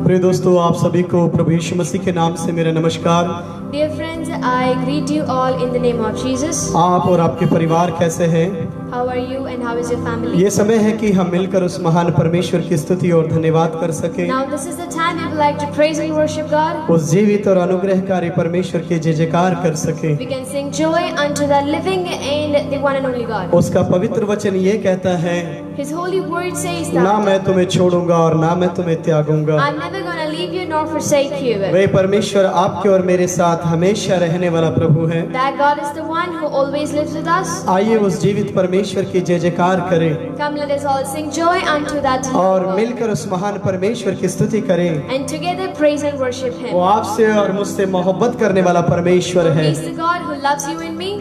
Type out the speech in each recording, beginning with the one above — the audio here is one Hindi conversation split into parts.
प्रिय दोस्तों, आप सभी को प्रभु यीशु मसीह के नाम से मेरा नमस्कार। Dear friends, I greet you all in the name of Jesus. आप और आपके परिवार कैसे हैं? How are you and how is your family? ये समय है कि हम मिलकर उस महान परमेश्वर की स्तुति और धन्यवाद कर सके। Now this is the time we would like to praise and worship God. उस जीवित और अनुग्रहकारी परमेश्वर के जय जयकार कर सके। We can sing joy unto the living and the one and only God. उसका पवित्र वचन ये कहता है, His holy word says ना that मैं तुम्हें छोड़ूंगा और ना मैं तुम्हें त्यागूंगा। I'm never gonna leave you nor forsake you. वे परमेश्वर आपके और मेरे साथ हमेशा रहने वाला प्रभु है। That God is the one who always lives with us. आइए उस जीवित परमेश्वर की जय जयकार करें Come, let us all sing joy unto that और God. मिलकर उस महान परमेश्वर की स्तुति करें। And together praise and worship Him. वो आपसे और मुझसे मोहब्बत करने वाला परमेश्वर है। He's the God who loves you and me.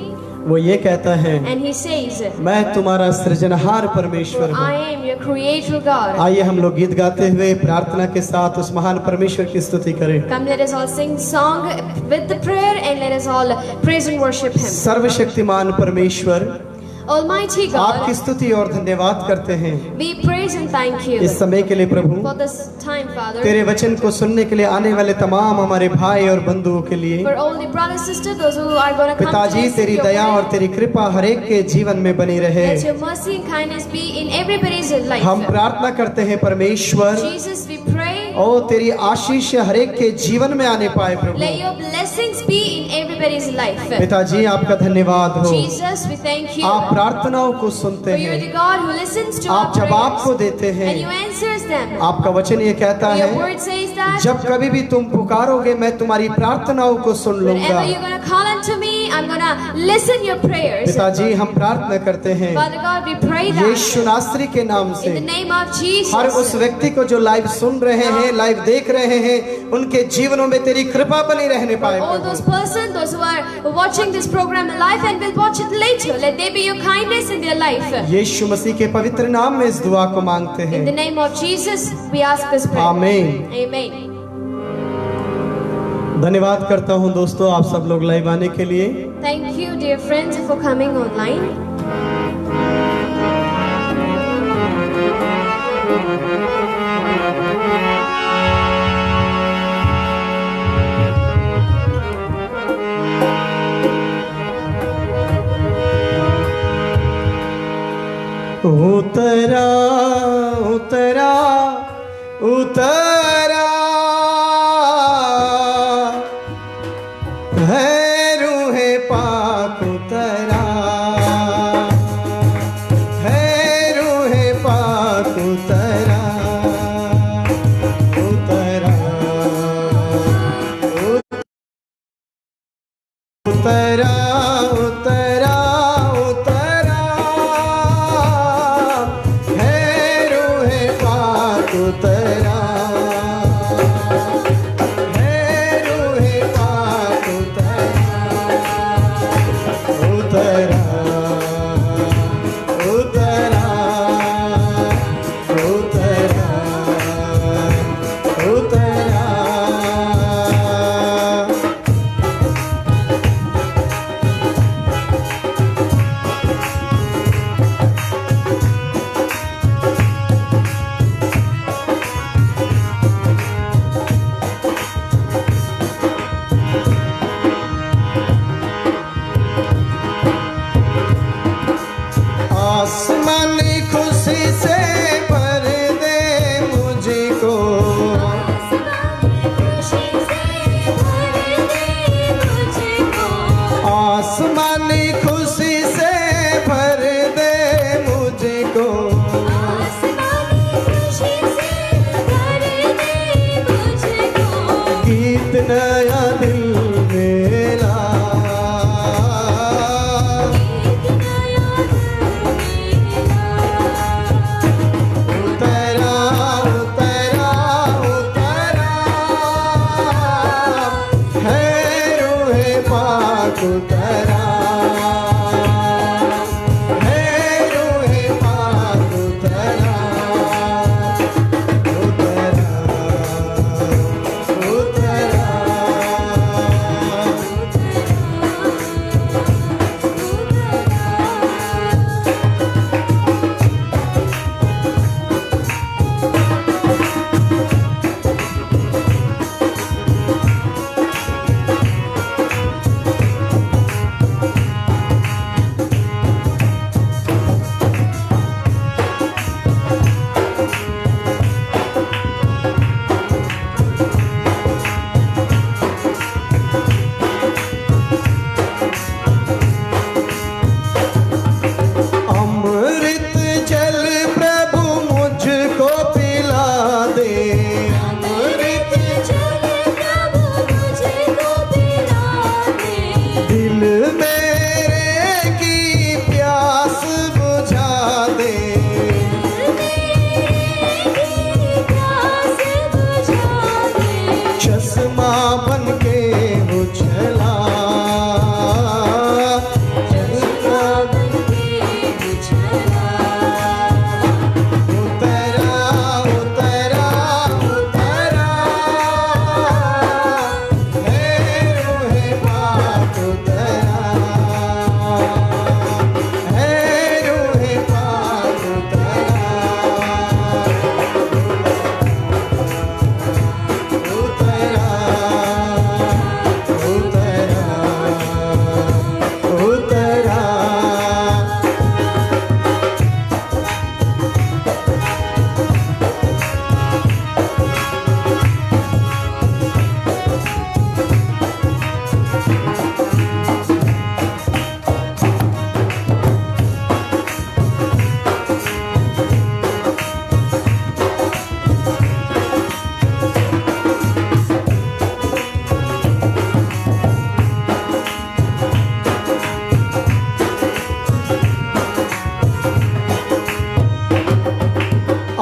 वो ये कहता है, And He says, मैं तुम्हारा सृजनहार परमेश्वर हूँ। I am your creator God. आइए हम लोग गीत गाते हुए प्रार्थना के साथ उस महान परमेश्वर की स्तुति करें। Come, let us all sing song with the prayer and let us all praise and worship Him. सर्वशक्तिमान परमेश्वर, Almighty आपकी God, स्तुति और धन्यवाद करते हैं we praise and thank you इस समय के लिए प्रभु। for this time, Father, तेरे वचन को सुनने के लिए आने वाले तमाम हमारे भाई और बंधुओं के लिए for all the brothers and sisters, those who are going to come to पिताजी, listen to तेरी your दया और word. तेरी कृपा हर एक के जीवन में बनी रहे। Let your mercy and kindness be in everybody's life. हम प्रार्थना करते हैं परमेश्वर, Jesus, we pray, ओ तेरी आशीष हर एक के जीवन में आने पाए प्रभु। let your blessings be in everybody's life. पिताजी, आपका धन्यवाद हो। Jesus, we thank you, आप प्रार्थनाओं को सुनते for you are हैं, the God who listens to our आप जवाब prayers को देते and you हैं। answers them. आपका वचन ये कहता Your है, word says that जब कभी भी तुम पुकारोगे मैं तुम्हारी प्रार्थनाओं को सुन लूंगा। whenever you're going to call unto me, I'm going to listen your prayers. पिताजी, हम प्रार्थना करते हैं Father God, we pray that यीशु नासरी के नाम in the से name of Jesus, हर उस व्यक्ति को जो लाइव सुन रहे हैं, लाइव देख रहे हैं, उनके जीवनों में तेरी कृपा बनी रहने पाए all those Prabhu. persons, those who are watching this program live and will watch it later, let there be your kindness in their life. यीशु मसीह के पवित्र नाम में इस दुआ को मांगते In the हैं, name of Jesus, we ask this prayer. आमीन। Amen. धन्यवाद करता हूं दोस्तों, आप सब लोग लाइव आने के लिए। Thank you, dear friends, for coming online. उतरा उतरा उतरा है रूहे पाक, उतरा है रूहे पाक, उतरा उतरा उतरा उतरा उतरा है रूहे पाक, उतरा है रूहे पाक, उतरा उतरा उतरा उतरा उतरा। आसमानी खुशी से भर दे मुझको, आसमानी खुशी से भर दे मुझको, गीत नया दिल में ला, उतरा उतरा उतरा है रूहे पाक, उतरा है रूहे पाक, उतरा उतरा उतरा अमृत जल प्रभु मुझको पिला दे। दिल मेरे की प्यास बुझा दे। प्यास बुझा दे। चश्मा बन के उछला, चश्मा बन के उछला। उतरा उतरा उतरा, है रूहे पाक उतरा, है रूहे पाक उतरा, उतरा उतरा उतरा।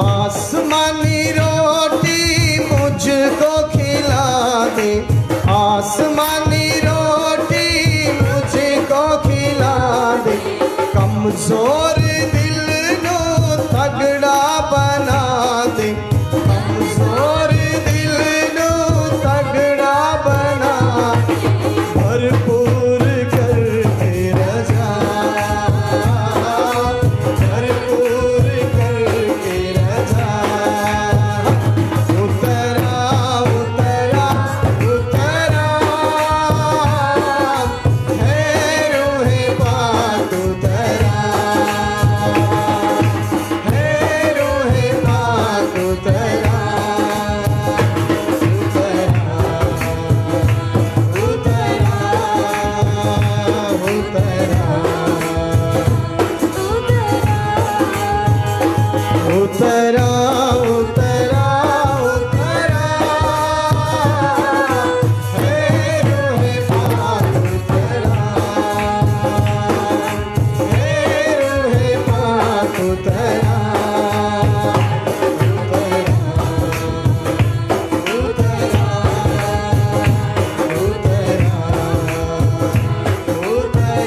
आसमानी रोटी मुझको खिला दे, आसमानी रोटी मुझको खिला दे। कमजोर दिल नो तगड़ा बना दे, कमजोर दिल नो तगड़ा बना दे। भरपूर करके रजा, भरपूर करके रजा। उतरा उतरा उतरा, है रूहे पाक उतरा, है रूहे पाक उतरा, उतरा उतरा उतरा उतरा उतरा, है रूहे पाक उतरा, है रूहे पाक उतरा, उतरा उतरा उतरा।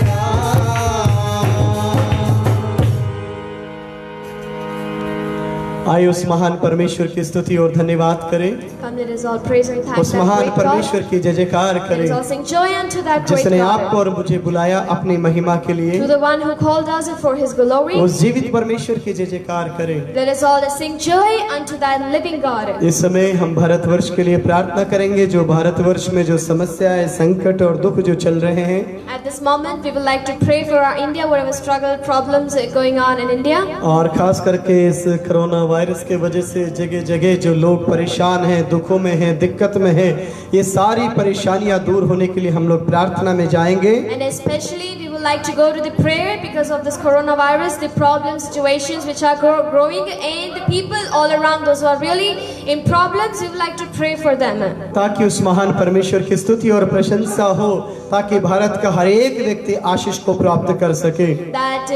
आइए उस महान परमेश्वर की स्तुति और धन्यवाद करें, Come, let us all praise and thank उस that महान great God. परमेश्वर की जय जयकार Let us करें, all sing joy unto that great जिसने God. आपको और मुझे बुलाया अपनी महिमा के लिए। To the one who called us for his glory. उस जीवित परमेश्वर की जय जयकार करें। Let us all sing joy unto that living God. इस समय हम भारतवर्ष के लिए प्रार्थना करेंगे, जो भारतवर्ष में जो समस्याएं, संकट और दुख जो चल रहे हैं, At this moment, we would like to pray for our India, whatever struggle, problems going on in India. और खास करके इस कोरोना वायरस के वजह से जगह जगह जो लोग परेशान हैं, दुखों में हैं, दिक्कत में हैं, ये सारी परेशानियां दूर होने के लिए हम लोग प्रार्थना में जाएंगे। And especially, we would like to go to the prayer because of this coronavirus, the problems, situations which are growing, and the people all around, those who are really in problems, we would like to pray for them. ताकि उस महान परमेश्वर की स्तुति और प्रशंसा हो, ताकि भारत का हर एक व्यक्ति आशीष को प्राप्त कर सके। That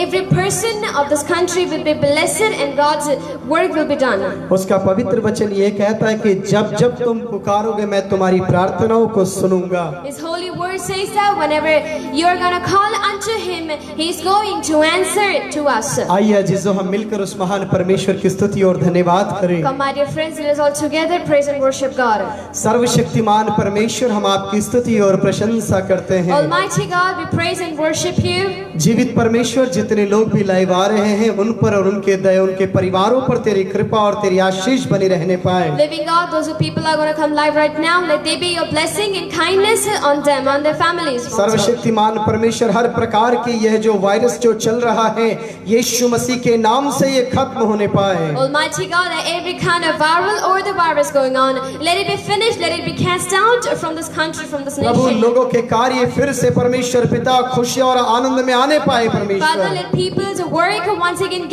every person of this country will be blessed and God's work will be done. उसका पवित्र वचन ये कहता है कि जब जब तुम पुकारोगे मैं तुम्हारी प्रार्थनाओं को सुनूंगा। His holy word says that whenever you are going to call unto him, he is going to answer to us. आइए अजीजों, हम मिलकर उस महान परमेश्वर की स्तुति और धन्यवाद करें। Come, my dear friends, let us all together praise and worship God. सर्वशक्तिमान परमेश्वर, हम आपकी स्तुति और प्रशंसा करते हैं। Almighty God, we praise and worship you. जीवित परमेश्वर, जितने लोग भी लाइव आ रहे हैं उन पर और उनके दया, उनके परिवारों पर तेरी कृपा और तेरी आशीष बनी रहने पाए। Living God, those who people are going to come live right now, let there be your blessing and kindness on them, on their families. सर्वशक्तिमान महान परमेश्वर हर प्रकार की यह जो वायरस जो चल रहा है यीशु मसीह के नाम से ये खत्म होने पाए। Almighty God, that every kind of viral or the virus going on, let it be finished, let it be cast out from this country, from this Prabhu nation. लोगों के कार्य फिर से परमेश्वर पिता खुशी और आनंद में आने पाए Father, परमेश्वर। let people's work once again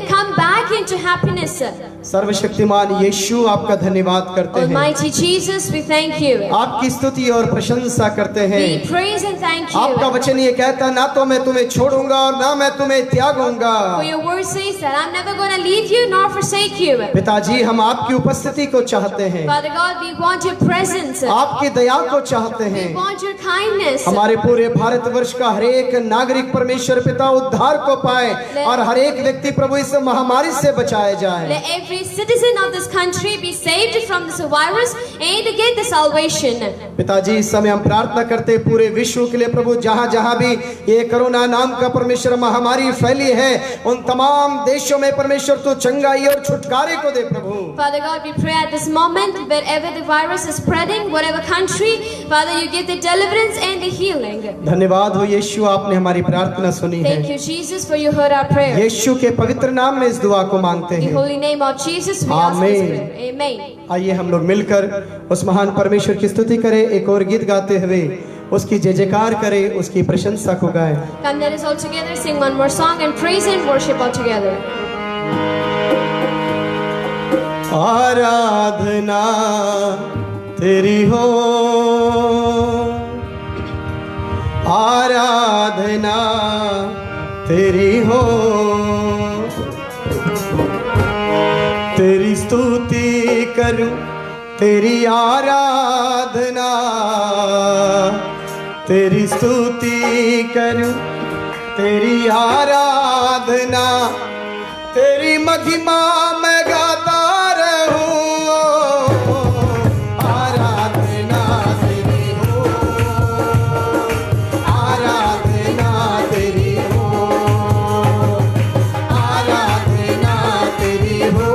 come back into happiness. सर्वशक्तिमान यीशु आपका धन्यवाद करते हैं, Almighty Jesus, we thank you. आपकी स्तुति और प्रशंसा करते हैं। We praise and thank आपका you. वचन ये कहता है, ना तो मैं तुम्हें छोड़ूंगा और ना मैं तुम्हें त्यागूंगा। For your word says that I'm never going to leave you nor forsake you. पिताजी हम आपकी उपस्थिति को चाहते हैं, Father God, we want your presence. आपकी दया को चाहते हैं। We want your kindness. हमारे पूरे भारतवर्ष का हर एक नागरिक परमेश्वर पिता उद्धार को पाए और हर एक व्यक्ति प्रभु इस महामारी से बचाया जाए। Let every citizen of this country be saved from this virus and get the salvation. पिताजी इस समय हम प्रार्थना करते हैं पूरे विश्व के लिए प्रभु, जहाँ जहाँ भी ये कोरोना नाम का परमेश्वर महामारी फैली है उन तमाम देशों में परमेश्वर तो चंगाई और छुटकारे को दे प्रभु। Father God, we pray at this moment, wherever the virus is spreading, whatever country, Father, you give the deliverance and the healing. धन्यवाद हो यीशु, आपने हमारी प्रार्थना सुनी है। Thank you, Jesus, for you heard our prayer. यीशु के पवित्र नाम में इस दुआ को मांगते In the हैं, holy name of Jesus, we ask this Amen. prayer. Amen. आइए हम लोग मिलकर उस महान परमेश्वर की स्तुति करें, एक और गीत गाते हुए उसकी जय जयकार करें, उसकी प्रशंसा को गाएं। Come, let us all together sing one more song and praise and worship all together. आराधना तेरी हो, आराधना तेरी हो, तेरी स्तुति करूं, तेरी आराधना, तेरी स्तुति करूं, तेरी आराधना, तेरी महिमा मैं गाता रहूं। आराधना तेरी हो, आराधना तेरी हो, आराधना तेरी हो,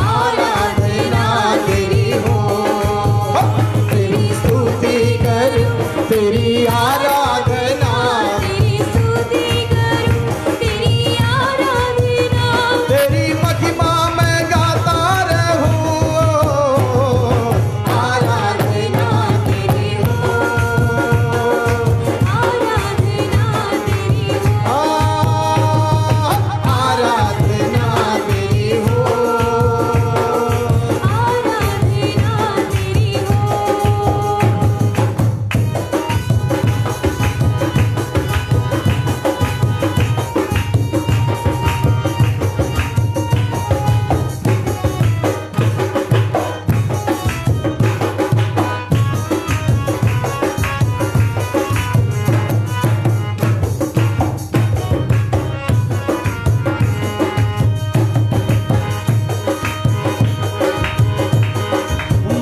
आराधना तेरी हो, तेरी स्तुति कर, तेरी आराधना, तेरी स्तुति करूं, तेरी आराधना, तेरी महिमा मैं गाता रहूं। आराधना तेरी हो, आराधना तेरी हो, आराधना तेरी हो, आराधना तेरी हो।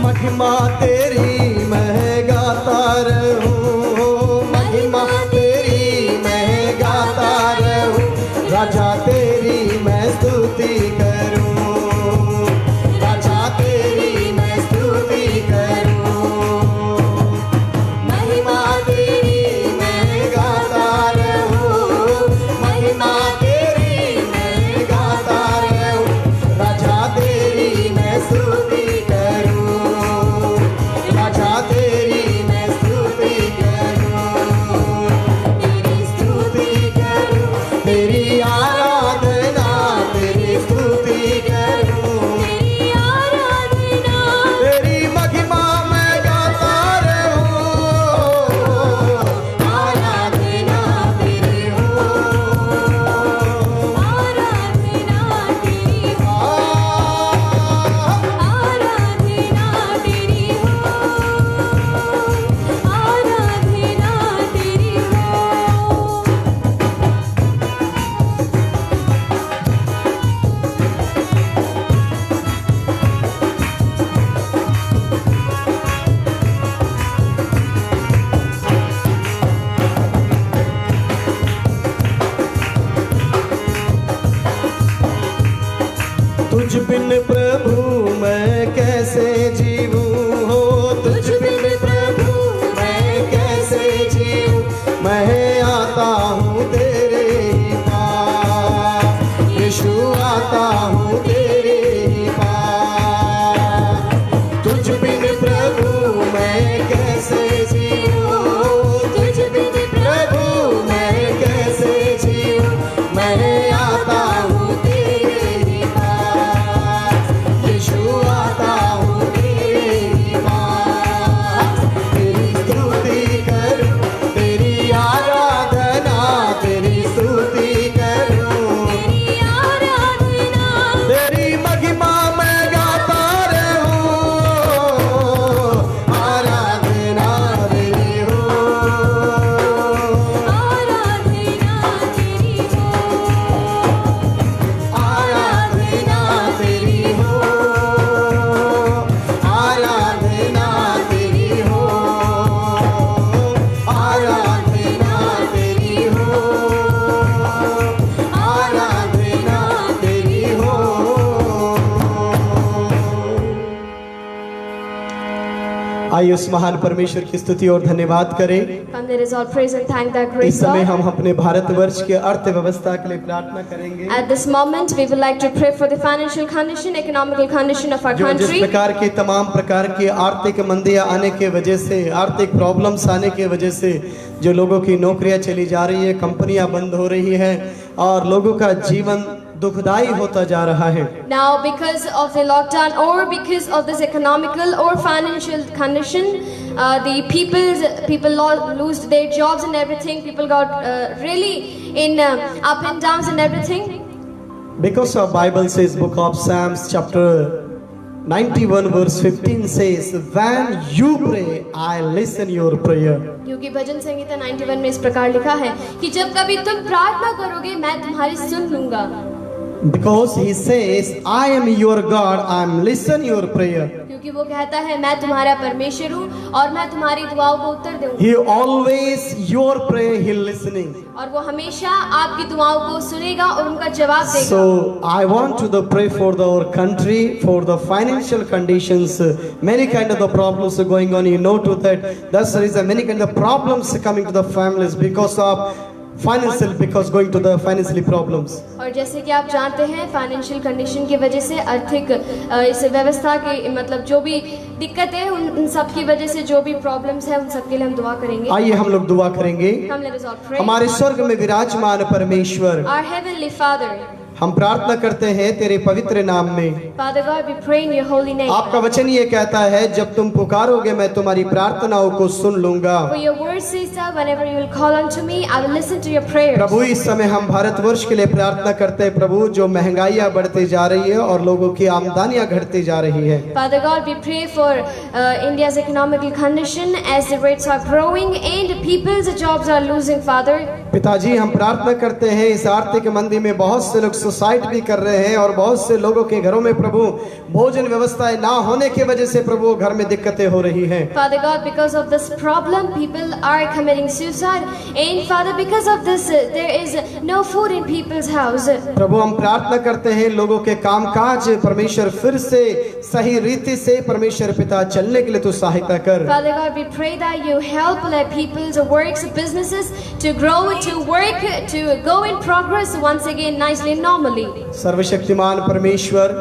महिमा तेरी मैं गाता रहूं, महिमा तेरी मैं गाता रहूं, राजा तेरी मैं स्तुति करूं, राजा तेरी मैं स्तुति करूं, महिमा तेरी मैं गाता रहूं, महिमा तेरी मैं गाता रहूं, राजा तेरी मैं स्तुति करूं, आइए उस महान परमेश्वर की स्तुति और धन्यवाद करें। Come, let us all praise and thank that great इस समय God. हम अपने भारतवर्ष के अर्थव्यवस्था के लिए प्रार्थना करेंगे। At this moment, we would like to pray for the financial condition, economical condition of our जो जिस country. प्रकार के तमाम प्रकार की आर्थिक मंदियां आने के वजह से, आर्थिक प्रॉब्लम्स आने के वजह से जो लोगों की नौकरियां चली जा रही है, कंपनियां बंद हो रही है और लोगों का जीवन दुखदाई होता जा रहा है। Now, because of the lockdown or because of this economical or financial condition, the people lose their jobs and everything. People got really in up and downs and everything. Because our Bible says, Book of Psalms chapter 91 verse 15 says, when you pray, I listen your prayer. क्योंकि भजन संहिता 91 में इस प्रकार लिखा है कि जब कभी तुम प्रार्थना करोगे मैं तुम्हारी सुन लूंगा। Because he says, I am your God, I am listen your prayer. क्योंकि वो कहता है मैं तुम्हारा परमेश्वर हूँ और मैं तुम्हारी दुआओं को उत्तर दूंगा। He always your prayer he listening. और वो हमेशा आपकी दुआओं को सुनेगा और उनका जवाब देगा। So I want to pray for our country, for the financial conditions. Many kind of the problems are going on. You know to that. That's the reason many kind of problems coming to the families because of financial, because going to the financially problems. और जैसे कि आप जानते हैं फाइनेंशियल कंडीशन की वजह से आर्थिक इस व्यवस्था की मतलब जो भी दिक्कतें हैं उन सब की वजह से जो भी प्रॉब्लम्स हैं उन सब के लिए हम दुआ करेंगे। आइए हम लोग दुआ करेंगे। Come, let us all pray. हमारे स्वर्ग में विराजमान परमेश्वर, Our heavenly Father, हम प्रार्थना करते हैं तेरे पवित्र नाम में। Father God, we pray in your holy name. आपका वचन ये कहता है जब तुम पुकारोगे मैं तुम्हारी प्रार्थनाओं को सुन लूंगा। For your word says that whenever you will call unto me, I will listen to your prayers. प्रभु इस समय हम भारतवर्ष के लिए प्रार्थना करते हैं प्रभु, जो महंगाइयाँ बढ़ती जा रही है और लोगों की आमदनियाँ घटती जा रही है। Father God, we pray for India's economical condition as the rates are growing and people's jobs are losing, Father. पिताजी हम प्रार्थना करते हैं इस आर्थिक मंदी में बहुत से लोग सुसाइड भी कर रहे हैं और बहुत से लोगों के घरों में प्रभु भोजन व्यवस्थाएं ना होने की वजह से प्रभु घर में दिक्कतें हो रही हैं। Father God, because of this problem, people are committing suicide, and Father, because of this, there is no food in people's house. प्रभु हम प्रार्थना करते हैं लोगों के कामकाज परमेश्वर फिर से सही रीति से परमेश्वर पिता चलने के लिए तू सहायता कर। Father God, we pray that you help let people's works, businesses to grow, to work, to go in progress once again nicely and normally. सर्वशक्तिमान परमेश्वर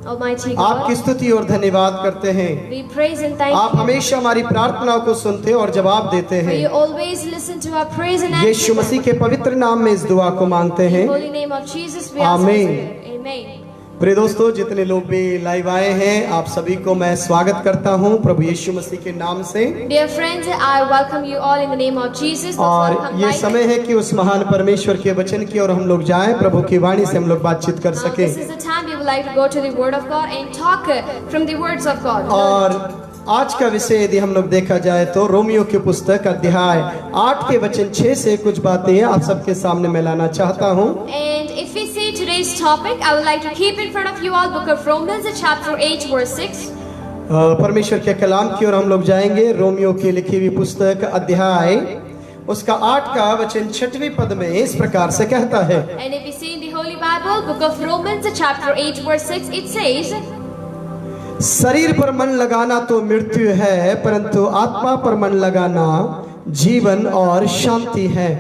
Almighty आपकी God, स्तुति और धन्यवाद करते हैं। we praise and thank आप you. हमेशा हमारी प्रार्थनाओं को सुनते और जवाब देते For हैं। you always listen to our praise and Yeshu answer Masih them. के पवित्र नाम में इस दुआ को मांगते हैं। In the holy name of Jesus, we ask Amen. this. Amen. प्रिय दोस्तों, जितने लोग भी लाइव आए हैं आप सभी को मैं स्वागत करता हूं प्रभु यीशु मसीह के नाम से। Dear friends, I welcome you all in the name of Jesus. Those who और have come ये by. समय है कि उस महान परमेश्वर के वचन की ओर हम लोग जाएं, प्रभु की वाणी से हम लोग बातचीत कर सके। This is the time we would like to go to the Word of God and talk from the words of God. और आज का विषय यदि हम लोग देखा जाए तो रोमियो की पुस्तक अध्याय 8 के वचन 6 से कुछ बातें आप सबके सामने मैं लाना चाहता हूं। And if we see today's topic, I would like to keep in front of you all Book of Romans, chapter 8, verse 6. परमेश्वर के कलाम की ओर हम लोग जाएंगे। रोमियो की लिखी हुई पुस्तक अध्याय उसका 8 का वचन 6वें पद में इस प्रकार से कहता है। And if we see in the Holy Bible, Book of Romans, chapter 8, verse 6, it says, शरीर पर मन लगाना तो मृत्यु है, परंतु आत्मा पर मन लगाना जीवन और शांति है।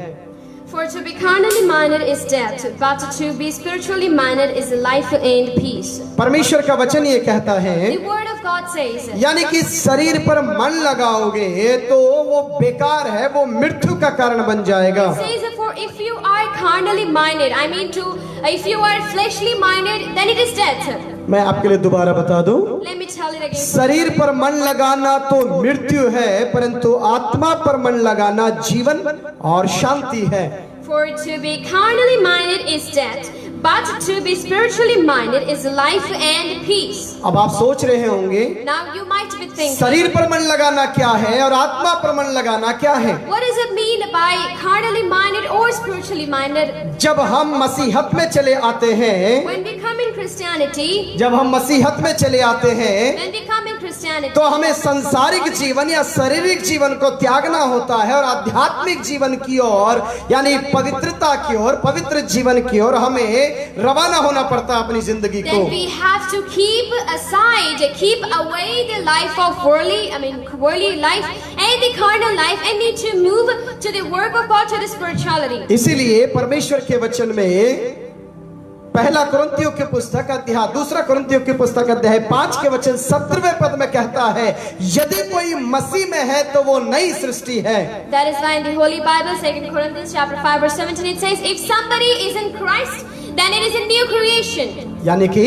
For to be carnally minded is death, but to be spiritually minded is life and peace. परमेश्वर का वचन ये कहता है, The Word of God says, यानी कि शरीर पर मन लगाओगे तो वो बेकार है, वो मृत्यु का कारण बन जाएगा। says for if you are carnally minded, I mean if you are fleshly minded, then it is death. मैं आपके लिए दोबारा बता दूं, Let me tell it again. शरीर पर मन लगाना तो मृत्यु है, परंतु आत्मा पर मन लगाना जीवन और शांति है। For to be carnally minded is death, but to be spiritually minded is life and peace. अब आप सोच रहे होंगे Now you might be thinking, शरीर पर मन लगाना क्या है और आत्मा पर मन लगाना क्या है। what does it mean by carnally minded or spiritually minded? जब हम मसीहत में चले आते हैं, When we come in Christianity, जब हम मसीहत में चले आते हैं when we come in Christianity. तो हमें सांसारिक जीवन या शारीरिक जीवन को त्यागना होता है और आध्यात्मिक जीवन की ओर यानी पवित्रता की ओर, पवित्र जीवन की ओर हमें रवाना होना पड़ता है अपनी जिंदगी को। Then we have to keep aside, keep away the life of worldly life and the carnal life, and need to move to the work of God, to the spirituality. इसीलिए परमेश्वर के वचन में पहला कुरिन्थियों की पुस्तक अध्याय, दूसरा कुरिन्थियों की पुस्तक अध्याय 5 के वचन 17वें पद में कहता है, यदि कोई मसीह में है तो वो नई सृष्टि है। That is why in the Holy Bible, 2 Corinthians chapter 5 verse 17, it says, if somebody is in Christ, then it is a new creation. यानी कि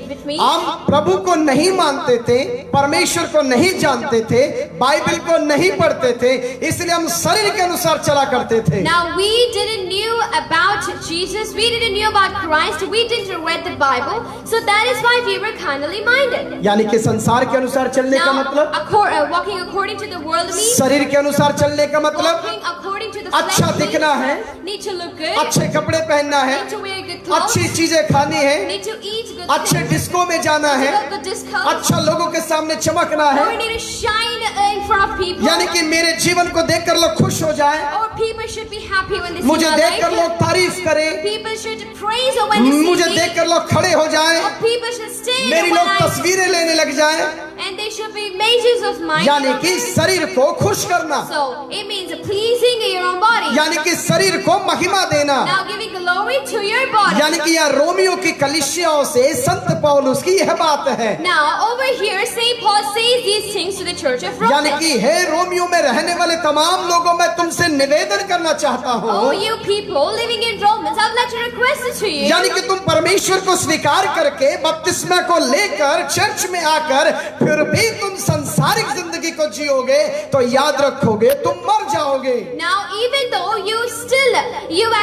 Which means हम प्रभु को नहीं मानते थे, परमेश्वर को नहीं जानते थे, बाइबल को नहीं पढ़ते थे, इसलिए हम शरीर के अनुसार चला करते थे। now we didn't knew about Jesus, we didn't knew about Christ, we didn't read the Bible, so that is why we were carnally minded. यानी कि संसार के अनुसार चलने का Now, मतलब, walking according to the world means शरीर के अनुसार चलने का मतलब walking according to the अच्छा flesh means दिखना है, need to look good, अच्छे कपड़े पहनना है, need to wear good clothes, अच्छी चीजें खानी है, need to eat good अच्छे things, डिस्को में जाना need है, to go to disco, अच्छा लोगों के सामने चमकना or है, need to shine in front of people, यानी कि मेरे जीवन को देखकर लोग खुश हो जाएं, or people should be happy when they see मुझे my देखकर life, लोग तारीफ करें, people should praise when they see मुझे me, देखकर लोग खड़े हो जाएं, or people should stand मेरी when लोग I, तस्वीरें लेने लग जाएं, and they should be images of mine. यानी कि शरीर को खुश करना, So it means pleasing your own body. यानी कि शरीर को महिमा देना। Now giving glory to your body. यानी कि यहाँ रोमियो की कलीसियाओं से संत पौलुस की यह बात है, Now over here Saint Paul says these things to the church of यानी Rome. कि हे रोमियो में रहने वाले तमाम लोगों, मैं तुमसे निवेदन करना चाहता Oh, हूँ, you people living in Romans, I would like to request it to you. यानी कि तुम परमेश्वर को स्वीकार करके बपतिस्मा को लेकर चर्च में आकर फिर भी तुम सांसारिक जिंदगी को जियोगे तो याद रखोगे तुम मर जाओगे। Now even though you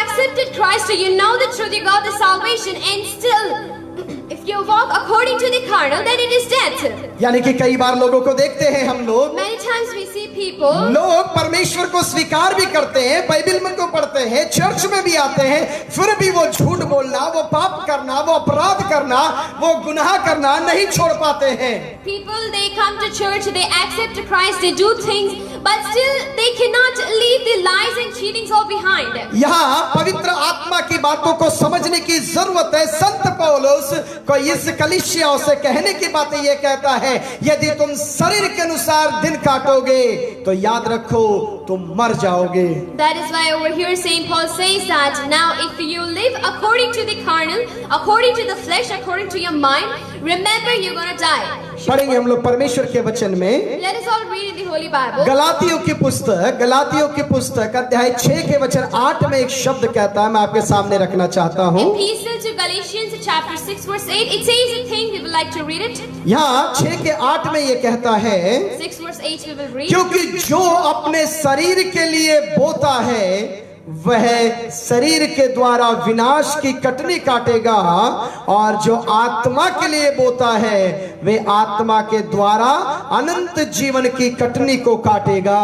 accepted Christ, you know the truth, you got the salvation, and still if you walk according to the carnal, then it is death. यानी कि कई बार लोगों को देखते हैं हम लोग, Many times we see people, लोग परमेश्वर को स्वीकार भी करते हैं, बाइबल में को पढ़ते हैं, चर्च में भी आते हैं, फिर भी वो झूठ बोलना, वो पाप करना, वो अपराध करना, वो गुनाह करना नहीं छोड़ पाते हैं। people they come to church, they accept Christ, they do things, but still they cannot leave the lies and cheatings all behind. यहाँ पवित्र आत्मा की बातों को समझने की जरूरत है। संत पौलुस को इस कलीसियाओं से कहने की बातें ये कहता है, यदि तुम शरीर के अनुसार दिन काटोगे तो याद रखो तुम मर जाओगे। That is why over here Saint Paul says that now if you live according to the carnal, according to the flesh, according to your mind, remember you're gonna die. पढ़ेंगे हम लोग परमेश्वर के वचन में Let us all read in the Holy Bible. गलातियों की पुस्तक अध्याय 6 के वचन 8 में एक शब्द कहता है, मैं आपके सामने रखना चाहता हूँ। Epistle to Galatians chapter 6 verse 8, it says a thing, we would like to read it. यहाँ 6 के 8 में ये कहता है, 6 verse 8 we will read. क्योंकि जो अपने शरीर के लिए बोता है वह शरीर के द्वारा विनाश की कटनी काटेगा, और जो आत्मा के लिए बोता है वे आत्मा के द्वारा अनंत जीवन की कटनी को काटेगा।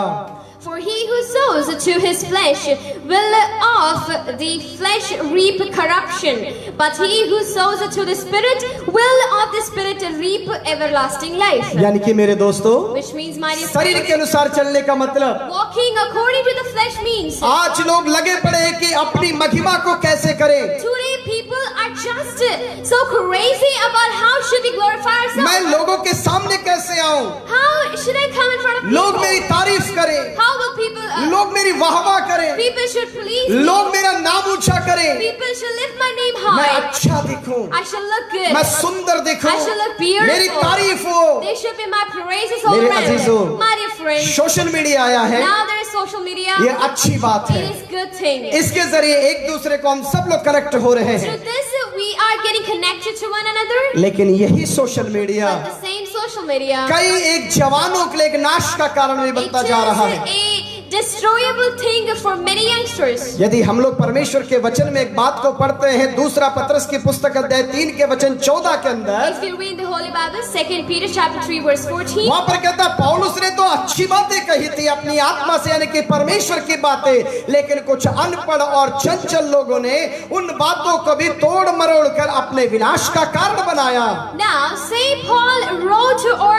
For he who sows to his flesh will of the flesh reap corruption, but he who sows to the Spirit will of the Spirit reap everlasting life. यानी कि मेरे दोस्तों, Which means, my dear शरीर friends, के अनुसार चलने का मतलब, walking according to the flesh means आज लोग लगे पड़े हैं कि अपनी महिमा को कैसे करें। today people are just so crazy about how should we glorify मैं ourselves. लोगों के सामने कैसे आऊं, How should I come in front of लोग people? मेरी तारीफ करें, How will people लोग मेरी वाहवाह करें, people should please me. लोग मेरा नाम ऊंचा करें, People should lift my name मैं high. अच्छा दिखूं, I should look good. मैं सुंदर दिखूं, I should look beautiful. मेरी तारीफ हो। They should be my praises all मेरे around. अजीजों, My dear friends, social media आया है, now there is social media. ये अच्छी बात It है, is good thing. इसके जरिए एक दूसरे को हम सब लोग कनेक्ट हो रहे हैं, Through this we are getting connected to one another. लेकिन यही social media But the same social media, कई एक जवानों के लिए एक नाश का कारण भी it बनता जा रहा है। is a destroyable thing for many youngsters. यदि हम लोग परमेश्वर के वचन में एक बात को पढ़ते हैं, दूसरा पत्रस की पुस्तक अध्याय 3 के वचन 14 के अंदर, If you read the Holy Bible, 2 Peter chapter 3 verse 14, वहां पर कहता है पौलुस ने तो अच्छी बातें कही थी अपनी आत्मा से, यानी कि परमेश्वर की बातें, लेकिन कुछ अनपढ़ और चंचल लोगों ने उन बातों को भी तोड़ मरोड़ कर अपने विनाश का कारण बनाया। now Saint Paul wrote or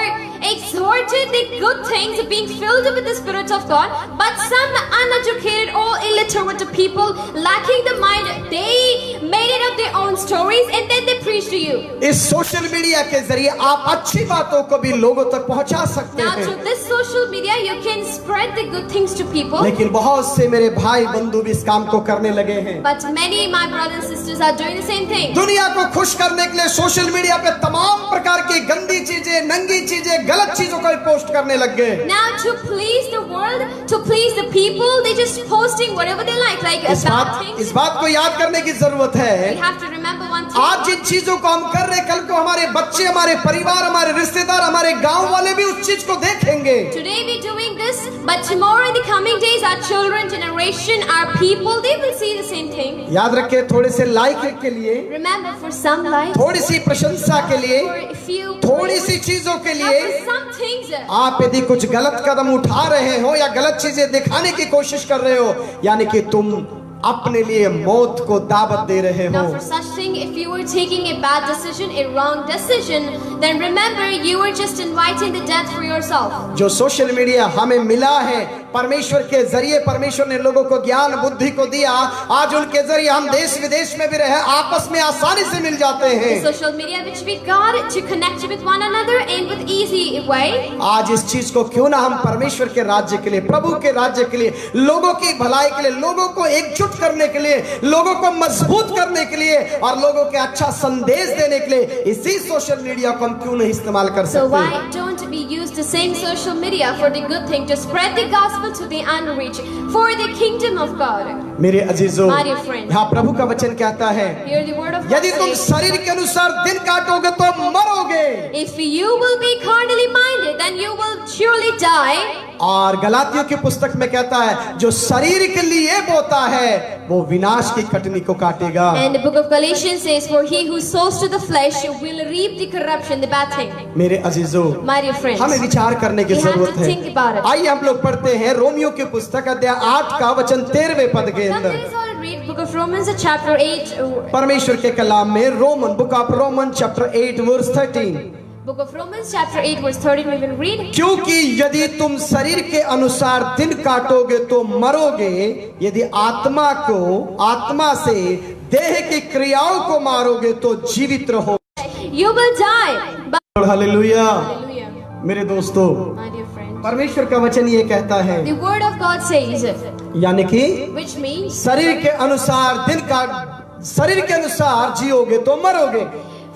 the good things, being filled with the Spirit of God, but some uneducated or illiterate people lacking the mind, they made it up their own stories and then they preach to you. इस सोशल मीडिया के जरिए आप अच्छी बातों को भी लोगों तक पहुंचा सकते Now हैं, through this social media you can spread the good things to people. लेकिन बहुत से मेरे भाई बंधु भी इस काम को करने लगे हैं। But many my brothers and sisters are doing the same thing. दुनिया को खुश करने के लिए सोशल मीडिया पे तमाम प्रकार की गंदी चीजें, नंगी चीजें, गलत चीजों को पोस्ट करने लग गए। Now to please the world, to please the people, they just posting whatever they like bad things. इस बात को याद करने की जरूरत है। We have to remember one thing. आज जिन चीजों को हम कर रहे हैं, कल को हमारे बच्चे, हमारे परिवार, हमारे रिश्तेदार, हमारे गांव वाले भी उस चीज को देखेंगे। Today we're doing this, but tomorrow in the coming days, our children, generation, our people, they will see the same thing. याद रखें, थोड़े से लाइक के लिए, Remember, for some life, थोड़ी सी प्रशंसा के लिए, for a few, थोड़ी सी चीजों के लिए for some things, आप यदि कुछ गलत कदम उठा रहे हो या गलत चीजें दिखाने की कोशिश कर रहे हो, यानी कि तुम अपने लिए मौत को दावत दे रहे हो। Now for such thing, if you were taking a bad decision, a wrong decision, then remember you were just inviting the death for yourself. जो सोशल मीडिया हमें मिला है परमेश्वर के जरिए, परमेश्वर ने लोगों को ज्ञान बुद्धि को दिया, आज उनके जरिए हम देश विदेश में भी रहे, आपस में आसानी से मिल जाते हैं। The social media which we got to connect with one another and with easy way. आज इस चीज को क्यों ना हम परमेश्वर के राज्य के लिए, प्रभु के राज्य के लिए, लोगों की भलाई के लिए, लोगों को एकजुट करने के लिए, लोगों को मजबूत करने के लिए और लोगों के अच्छा संदेश देने के लिए इसी सोशल मीडिया को हम क्यों नहीं इस्तेमाल कर So सकते? why don't we use the same social media for the good thing, to spread the gospel to the unreached, for the kingdom of God? मेरे अजीजों, My dear friend, यहाँ प्रभु का वचन कहता है, hear the word of God यदि तुम says, शरीर के अनुसार दिन काटोगे तो मरोगे। if you will be carnally minded, then you will surely die. और गलातियों की पुस्तक में कहता है, जो शरीर के लिए बोता है वो विनाश की कटनी को काटेगा। And the book of Galatians says, for he who sows to the flesh will reap the corruption, the bad thing. मेरे अजीजों, My dear friends, हमें विचार करने की we have जरूरत to think है। about it. आइए हम लोग पढ़ते हैं रोमियो की पुस्तक अध्याय 8 का वचन 13वें पद के Come, let अंदर। us all read book of Romans, chapter 8. परमेश्वर के कलाम में Roman, book of Roman chapter 8 verse 13। Book of Romans, chapter 8, verse 13, we will read. क्योंकि यदि तुम शरीर के अनुसार दिन काटोगे तो मरोगे, यदि आत्मा से देह की क्रियाओं को मारोगे तो जीवित रहोगे। You will die. But hallelujah. hallelujah, मेरे दोस्तों, my dear friend. परमेश्वर का वचन ये कहता है, The word of God says, यानी कि which means, शरीर के अनुसार जियोगे तो मरोगे।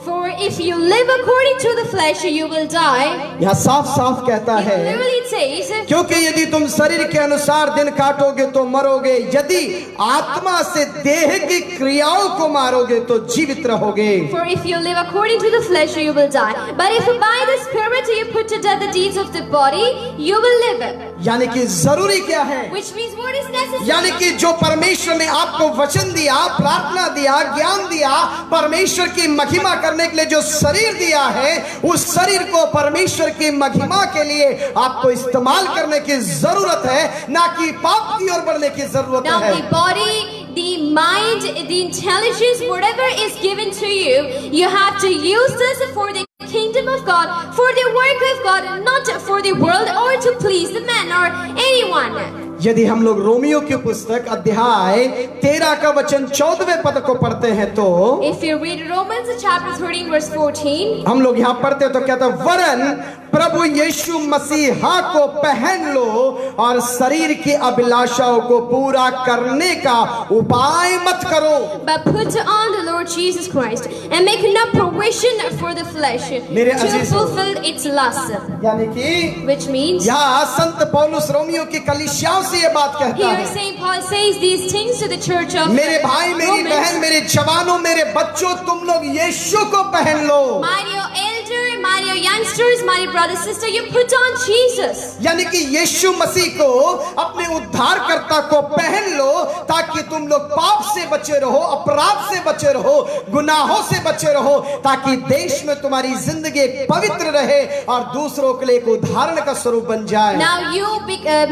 for if you live according to the flesh, you will die. यहाँ साफ साफ कहता है, Literally it says, क्योंकि यदि तुम शरीर के अनुसार दिन काटोगे तो मरोगे, यदि आत्मा से देह की क्रियाओं को मारोगे तो जीवित रहोगे। for if you live according to the flesh, you will die. But if by the Spirit you put to death the deeds of the body, you will live. यानी कि जरूरी क्या है? Which means what is necessary? यानी कि जो परमेश्वर ने आपको वचन दिया, प्रार्थना दिया, ज्ञान दिया, परमेश्वर की महिमा करने के लिए जो शरीर दिया है, उस शरीर को परमेश्वर की महिमा के लिए आपको इस्तेमाल करने की जरूरत है, ना कि पाप की ओर बढ़ने की जरूरत Now है। the body, the mind, the intelligence, whatever is given to you, you have to use this for the kingdom of God, for the work of God, not for the world or to please the man or anyone. यदि हम लोग रोमियो की पुस्तक अध्याय 13 का वचन 14वें पद को पढ़ते हैं तो If you read Romans chapter 13 verse 14, हम लोग यहाँ पढ़ते हैं तो कहता है, वरन प्रभु यीशु मसीहा को पहन लो और शरीर की अभिलाषाओं को पूरा करने का उपाय मत करो। but put on the Lord Jesus Christ and make no provision for the flesh मेरे to अजीजों, fulfill its lust. यानी कि Which means, यहाँ संत पौलुस रोमियो की कलीसियाओं से ये बात कहता here है, Saint Paul says these things to the church of मेरे भाई, मेरी Romans. बहन, मेरे जवानों, मेरे बच्चों, तुम लोग यीशु को पहन लो। My dear elder, my dear youngsters, my dear brother, sister, you put on Jesus. यानी कि यीशु मसीह को, अपने उद्धारकर्ता को पहन लो, ताकि तुम लोग पाप से बचे रहो, अपराध से बचे रहो, गुनाहों से बचे रहो, ताकि देश में तुम्हारी जिंदगी पवित्र रहे और दूसरों के लिए एक उदाहरण का स्वरूप बन जाए। Now you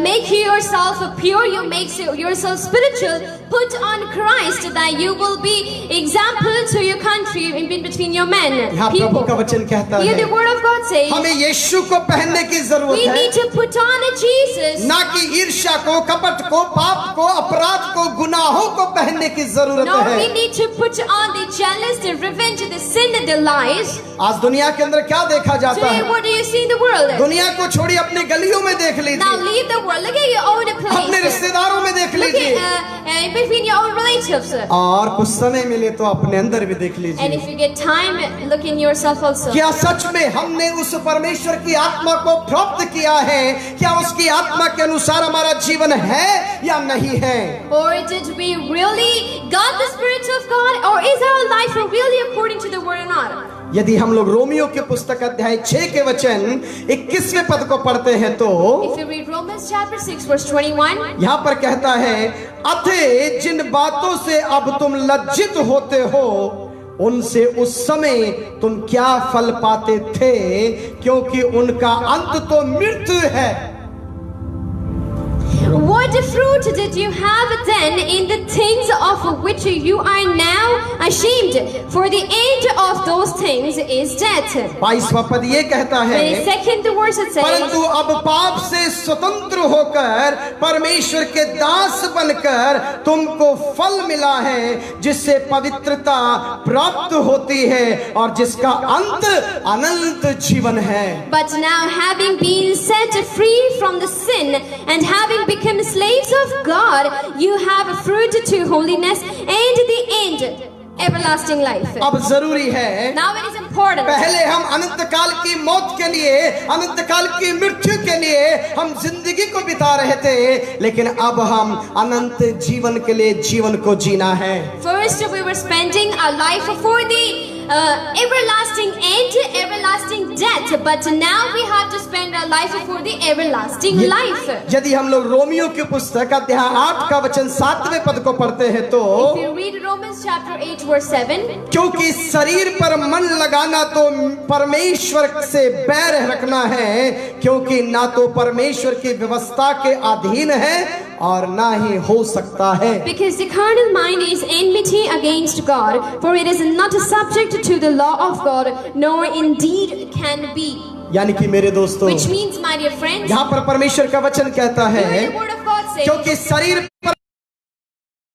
make yourself pure, you make yourself spiritual, put on Christ, that you will be example to your country in between your men, यहाँ प्रभु का people. वचन कहता Here है, the word of God says हमें यीशु को पहनने की जरूरत we है, need to put on a Jesus. ना कि ईर्ष्या को, कपट को, पाप को, अपराध को, गुनाहों को पहनने की जरूरत No, है। we need to put on the jealous, the revenge, the sin, and the lies. आज दुनिया के अंदर क्या देखा जाता Today, है? what do you see in the world? दुनिया को छोड़िए, अपने गलियों में देख Now लीजिए, leave the world. Look at your own अपने place. रिश्तेदारों में देख Look लीजिए, at between your own relatives. और कुछ समय मिले तो अपने अंदर भी देख And लीजिए। if you get time, look in yourself also. क्या सच में हमने उस परमेश्वर की आत्मा को प्राप्त किया है? क्या उसकी आत्मा के अनुसार हमारा जीवन है या नहीं है? Or did we really got the Spirit of God? Or is our life really according to the Word or not? यदि हम लोग रोमियो की पुस्तक अध्याय 6 के वचन 21वें पद को पढ़ते हैं तो If you read Romans chapter 6 verse 21, यहाँ पर कहता है, अतः जिन बातों से अब तुम लज्जित होते हो उनसे उस समय तुम क्या फल पाते थे, क्योंकि उनका अंत तो मृत्यु है। what fruit did you have then in the things of which you are now ashamed? For the end of those things is death. 22वां पद ये कहता है, 22nd verse it says, परंतु अब पाप से स्वतंत्र होकर परमेश्वर के दास बनकर तुमको फल मिला है, जिससे पवित्रता प्राप्त होती है और जिसका अंत अनंत जीवन है। but now having been set free from the sin and having become slaves of God, you have fruit to holiness and the end, everlasting life. अब जरूरी है, Now it is important. पहले हम अनंत काल की मौत के लिए, अनंत काल की मृत्यु के लिए हम जिंदगी को बिता रहे थे, लेकिन अब हम अनंत जीवन के लिए जीवन को जीना है। First we were spending our life for the everlasting end, everlasting death, but now we have to spend our life for the everlasting life. यदि हम लोग रोमियो की पुस्तक अध्याय 8 का वचन 7वें पद को पढ़ते हैं तो If you read Romans chapter 8 verse 7, क्योंकि शरीर पर मन लगाना तो परमेश्वर से बैर रखना है, क्योंकि ना तो परमेश्वर की व्यवस्था के अधीन है और ना ही हो सकता है। because the carnal mind is enmity against God, for it is not subject to the law of God, nor indeed can be. यानी कि मेरे दोस्तों, Which means, my dear friends, यहाँ पर परमेश्वर का वचन कहता है, here the word of God says, क्योंकि शरीर पर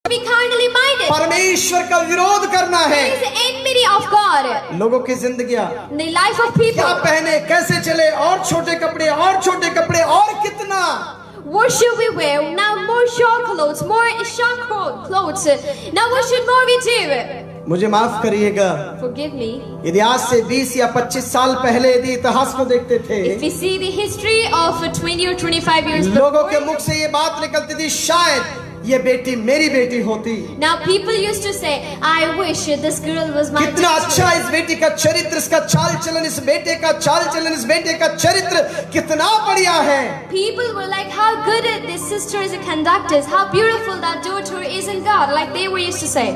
be carnally minded. परमेश्वर का विरोध करना It है। is the enmity of God. लोगों की जिंदगियां The life of क्या people. पहने, कैसे चले, और छोटे कपड़े और छोटे कपड़े और कितना। What should we wear? Now more short clothes, more short clothes. Now what should more we do? मुझे माफ करिएगा, Forgive me. यदि आज से 20 या 25 साल पहले यदि इतिहास को देखते थे, If we see the history of 20 or 25 years लोगों के before, मुख से ये बात निकलती थी, शायद ये बेटी मेरी बेटी होती। now people used to say, I wish this girl was my कितना daughter. अच्छा इस बेटी का चरित्र, इसका चाल चलन, इस बेटे का चाल चलन, इस बेटे का चरित्र कितना बढ़िया है। People were like, how good this sister is a conductor, how beautiful that daughter is in God, like they were used to say.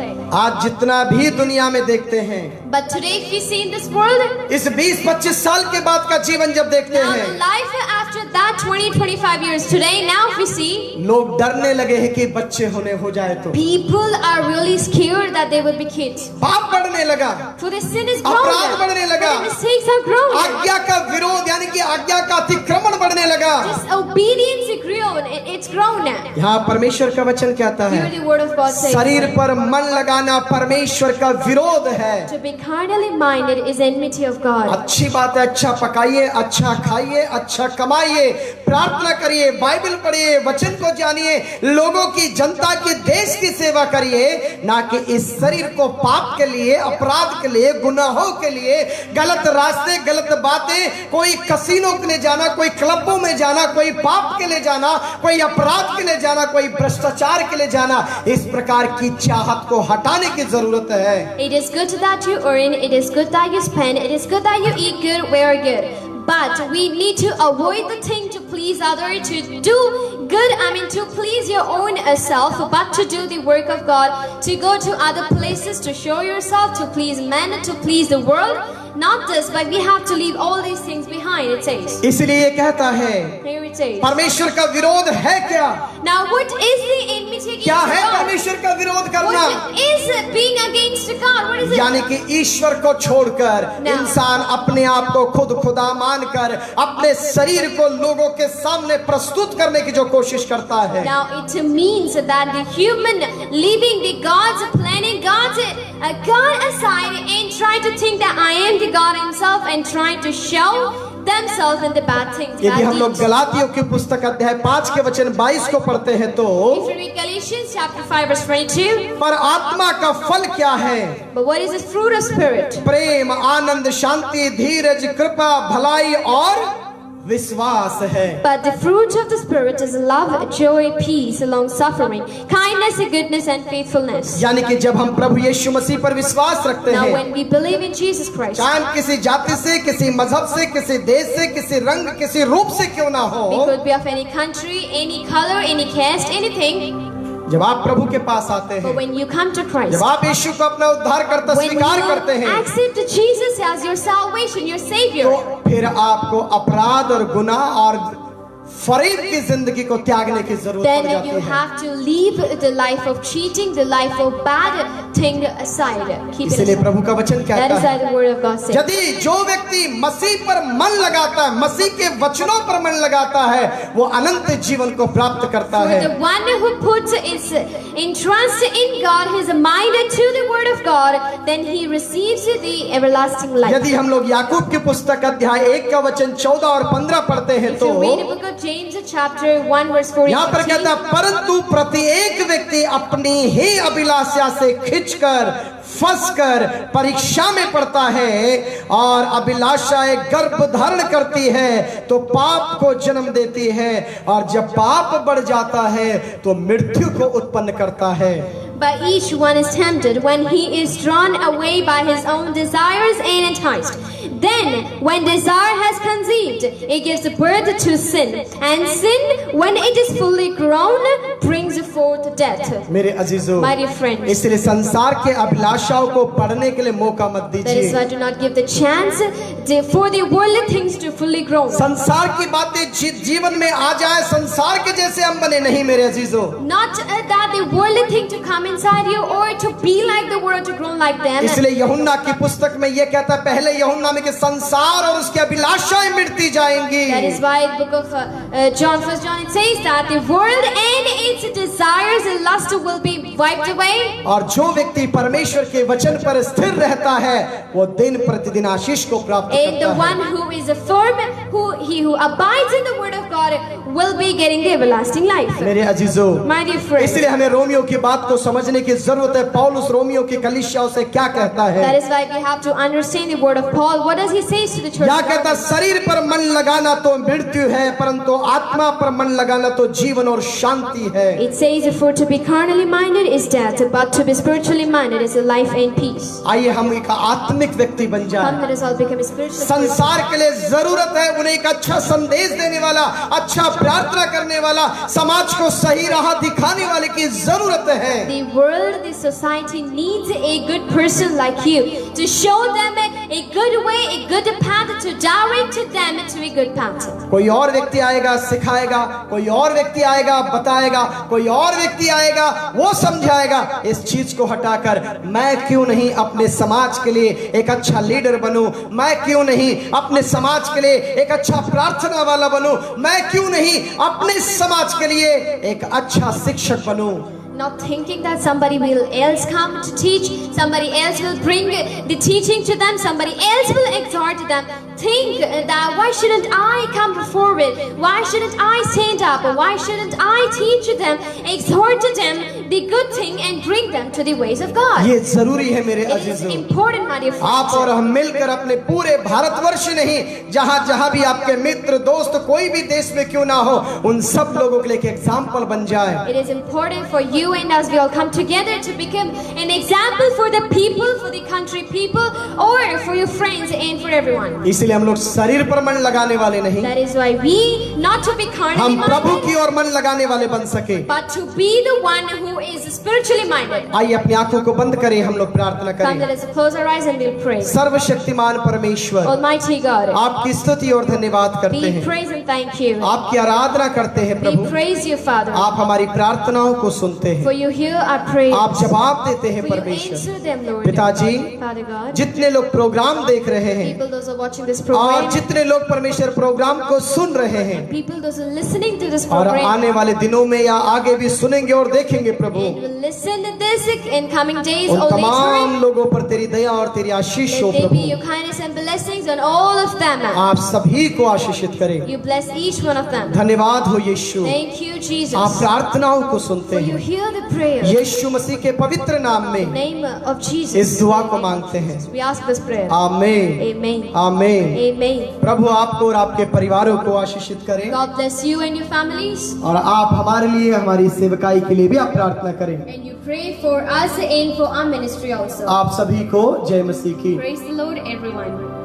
आज जितना भी दुनिया में देखते हैं, But today if we see in this world, इस 20-25 साल के बाद का जीवन जब देखते now the हैं, life after that 20-25 years, today now if we see, लोग डरने लगे हैं कि बच्चे होने हो जाए तो people are really scared that they will be kids. पाप बढ़ने लगा, For the sin is grown. अपराध बढ़ने लगा, For the mistakes are grown. आज्ञा का विरोध यानी कि आज्ञा का अतिक्रमण बढ़ने लगा। Disobedience is grown. It's grown. यहाँ परमेश्वर का वचन कहता Hear है, the word of God says, शरीर पर मन लगाना परमेश्वर का विरोध है। to be carnally minded is enmity of God. अच्छी बात है, अच्छा पकाइए, अच्छा खाइए, अच्छा कमाइए, प्रार्थना करिए, बाइबल पढ़िए, वचन को जानिए, लोगों की, जनता की, देश की सेवा करिए, ना कि इस शरीर को पाप के लिए, अपराध के लिए, गुनाहों के लिए, गलत रास्ते, गलत बातें, कोई कसीनों के लिए जाना, कोई क्लबों में जाना, कोई पाप के लिए जाना, कोई अपराध के लिए जाना, कोई भ्रष्टाचार के लिए जाना, इस प्रकार की चाहत को हटाने की जरूरत है। It is good that you earn, it is good that you spend, it is good that you eat good, wear good. But we need to avoid the thing to please others, to do good, to please your own self, but to do the work of God, to go to other places, to show yourself, to please men, to please the world. Not this, but we have to leave all these things behind. it says. इसलिए ये कहता है Here it says. परमेश्वर का विरोध है क्या? Now what is the enmity against क्या है God? परमेश्वर का विरोध करना? What is being against God? What is it? यानी कि ईश्वर को छोड़कर Now. इंसान अपने आप को खुद खुदा मानकर अपने शरीर को लोगों के सामने प्रस्तुत करने की जो कोशिश करता है। Now it means that the human leaving the God's planning, God aside and trying to think that I am the God himself and trying to show themselves in the bad things. यदि bad हम लोग deeds. गलातियों की पुस्तक अध्याय 5 के वचन 22 को पढ़ते हैं तो If you read Galatians chapter 5 verse 22, पर आत्मा का फल क्या है? but what is the fruit of spirit? प्रेम, आनंद, शांति, धीरज, कृपा, भलाई और विश्वास है। But the fruit of the spirit is love, joy, peace, long suffering, kindness, goodness and faithfulness. यानी कि जब हम प्रभु यीशु मसीह पर विश्वास रखते Now हैं, when we believe in Jesus Christ, चाहे हम किसी जाति से, किसी मजहब से, किसी देश से, किसी रंग, किसी रूप से क्यों ना हो, we could be of any country, any color, any caste, anything. जब आप प्रभु के पास आते But हैं, when you come to Christ, जब आप यीशु को अपना उद्धारकर्ता when you स्वीकार करते हैं, accept Jesus as your salvation, your savior, तो फिर आपको अपराध और गुनाह और फरेब की जिंदगी को त्यागने की जरूरत पड़ then जाती you है। have to leave the life of cheating, the life of bad thing aside. Keep it इसलिए aside. प्रभु का वचन That कहता is है, why the word of God says. यदि जो व्यक्ति मसीह पर मन लगाता है, मसीह के वचनों पर मन लगाता है, वो अनंत जीवन को प्राप्त करता For है। the one who puts his trust in God, his mind to the word of God, then he receives the everlasting life. यदि हम लोग याकूब की पुस्तक अध्याय 1 का वचन 14 और 15 पढ़ते हैं If तो you read the book of James, chapter 1, verse 14, यहाँ पर कहता है, परंतु प्रत्येक व्यक्ति अपनी ही अभिलाषा से खिंचकर फंसकर परीक्षा में पड़ता है और अभिलाषाएं गर्भ धारण करती है तो पाप को जन्म देती है और जब पाप बढ़ जाता है तो मृत्यु को उत्पन्न करता है। But each one is tempted when he is drawn away by his own desires and enticed. Then, when desire has conceived, it gives birth to sin. And sin, when it is fully grown, brings forth death. मेरे अजीजों, My dear friends, इसलिए संसार के अभिलाषाओं को पढ़ने के लिए मौका मत that is दीजिए। why do not give the chance for the worldly things to fully grow. संसार की बातें जीवन में आ जाए, संसार के जैसे हम बने नहीं मेरे अजीजों। Not that the worldly thing to come inside you or to be like the world, to grow like them. इसलिए यूहन्ना की पुस्तक में ये कहता है, पहले यूहन्ना में कि संसार और उसकी अभिलाषाएं मिटती जाएंगी। That is why the book of John, 1 John, it says that the world and its desires and lust will be wiped away. और जो व्यक्ति परमेश्वर के वचन पर स्थिर रहता है वो दिन प्रतिदिन आशीष को प्राप्त And the करता one है। who is firm, he who abides in the word of God will be getting the everlasting life. मेरे अजीजों, My dear friends, इसलिए हमें रोमियो की बात को समझने की जरूरत है। पौलुस रोमियो की कलीसियाओं से क्या कहता है? that is why we have to understand the word of Paul. What does he say to the church? क्या कहता है? शरीर पर मन लगाना तो मृत्यु है, परंतु आत्मा पर मन लगाना तो जीवन और शांति है। It says, for to be carnally minded is death, but to be spiritually minded is life and peace. आइए हम एक आत्मिक व्यक्ति बन Come, जाए। let us all become spiritual. संसार के लिए जरूरत है उन्हें एक अच्छा संदेश देने वाला, अच्छा प्रार्थना करने वाला, समाज को सही राह दिखाने वाले की जरूरत है। The world, the society needs a good person like you to show them a good way, a good path, to direct them to a good path. कोई और व्यक्ति आएगा सिखाएगा, कोई और व्यक्ति आएगा बताएगा, कोई और व्यक्ति आएगा वो समझाएगा। इस चीज को हटाकर मैं क्यों नहीं अपने समाज के लिए एक अच्छा लीडर बनूं, मैं क्यों नहीं अपने समाज के लिए एक अच्छा प्रार्थना वाला बनूं, मैं क्यों नहीं अपने समाज के लिए एक अच्छा शिक्षक बनूं। Not thinking that somebody will else come to teach, somebody else will bring the teaching to them, somebody else will exhort them. Think that why shouldn't I come forward? Why shouldn't I stand up? Why shouldn't I teach them, exhort them the good thing and bring them to the ways of God? ये जरूरी है मेरे It is अजीजों। important, my dear आप और friends. हम मिलकर अपने पूरे भारतवर्ष नहीं, जहां जहां भी आपके मित्र दोस्त कोई भी देश में क्यों ना हो, उन सब लोगों के लिए एक एग्जाम्पल बन जाए। It is important for you and us, we all come together to become an example for the people, for the country people, or for your friends and for everyone. इसलिए हम लोग शरीर पर मन लगाने वाले नहीं, That is why we be not to be carnally हम प्रभु minded, की ओर मन लगाने वाले बन सके। but to be the one who is spiritually minded. आइए अपनी आंखों को बंद करें, हम लोग प्रार्थना Come, करें। let us close our eyes and we'll pray. सर्वशक्तिमान परमेश्वर, Almighty God, आपकी स्तुति और धन्यवाद करते we हैं, praise and thank you. आपकी आराधना करते हैं We Prabhu. praise you, Father, आप हमारी प्रार्थनाओं को सुनते for हैं, you hear our prayers, आप जवाब देते हैं for you परमेश्वर। answer them, Lord. पिताजी, Father God, जितने लोग प्रोग्राम देख रहे हैं people those who are watching this और program, जितने लोग परमेश्वर प्रोग्राम को सुन रहे हैं people those who are listening to this और program, आने वाले दिनों में या आगे भी सुनेंगे और देखेंगे प्रभु, and will listen to this in coming days उन or तमाम later, लोगों पर तेरी दया और तेरी आशीष हो let there be Prabhu. your kindness and blessings on all of them. आप सभी को आशीषित करें। You bless each one of them. धन्यवाद हो यीशु, Thank you, Jesus, आप प्रार्थनाओं को सुनते for you हैं। hear the prayers. यीशु मसीह के पवित्र नाम In the में name of Jesus, इस दुआ को मांगते हैं। we ask this prayer. आमीन, Amen. आमीन। Amen. प्रभु आपको और आपके परिवारों को आशीषित करें God bless you and your families. और आप हमारे लिए, हमारी सेवकाई के लिए भी आप प्रार्थना करें। And you pray for us and for our ministry also. आप सभी को जय मसीह की। Praise the Lord, everyone.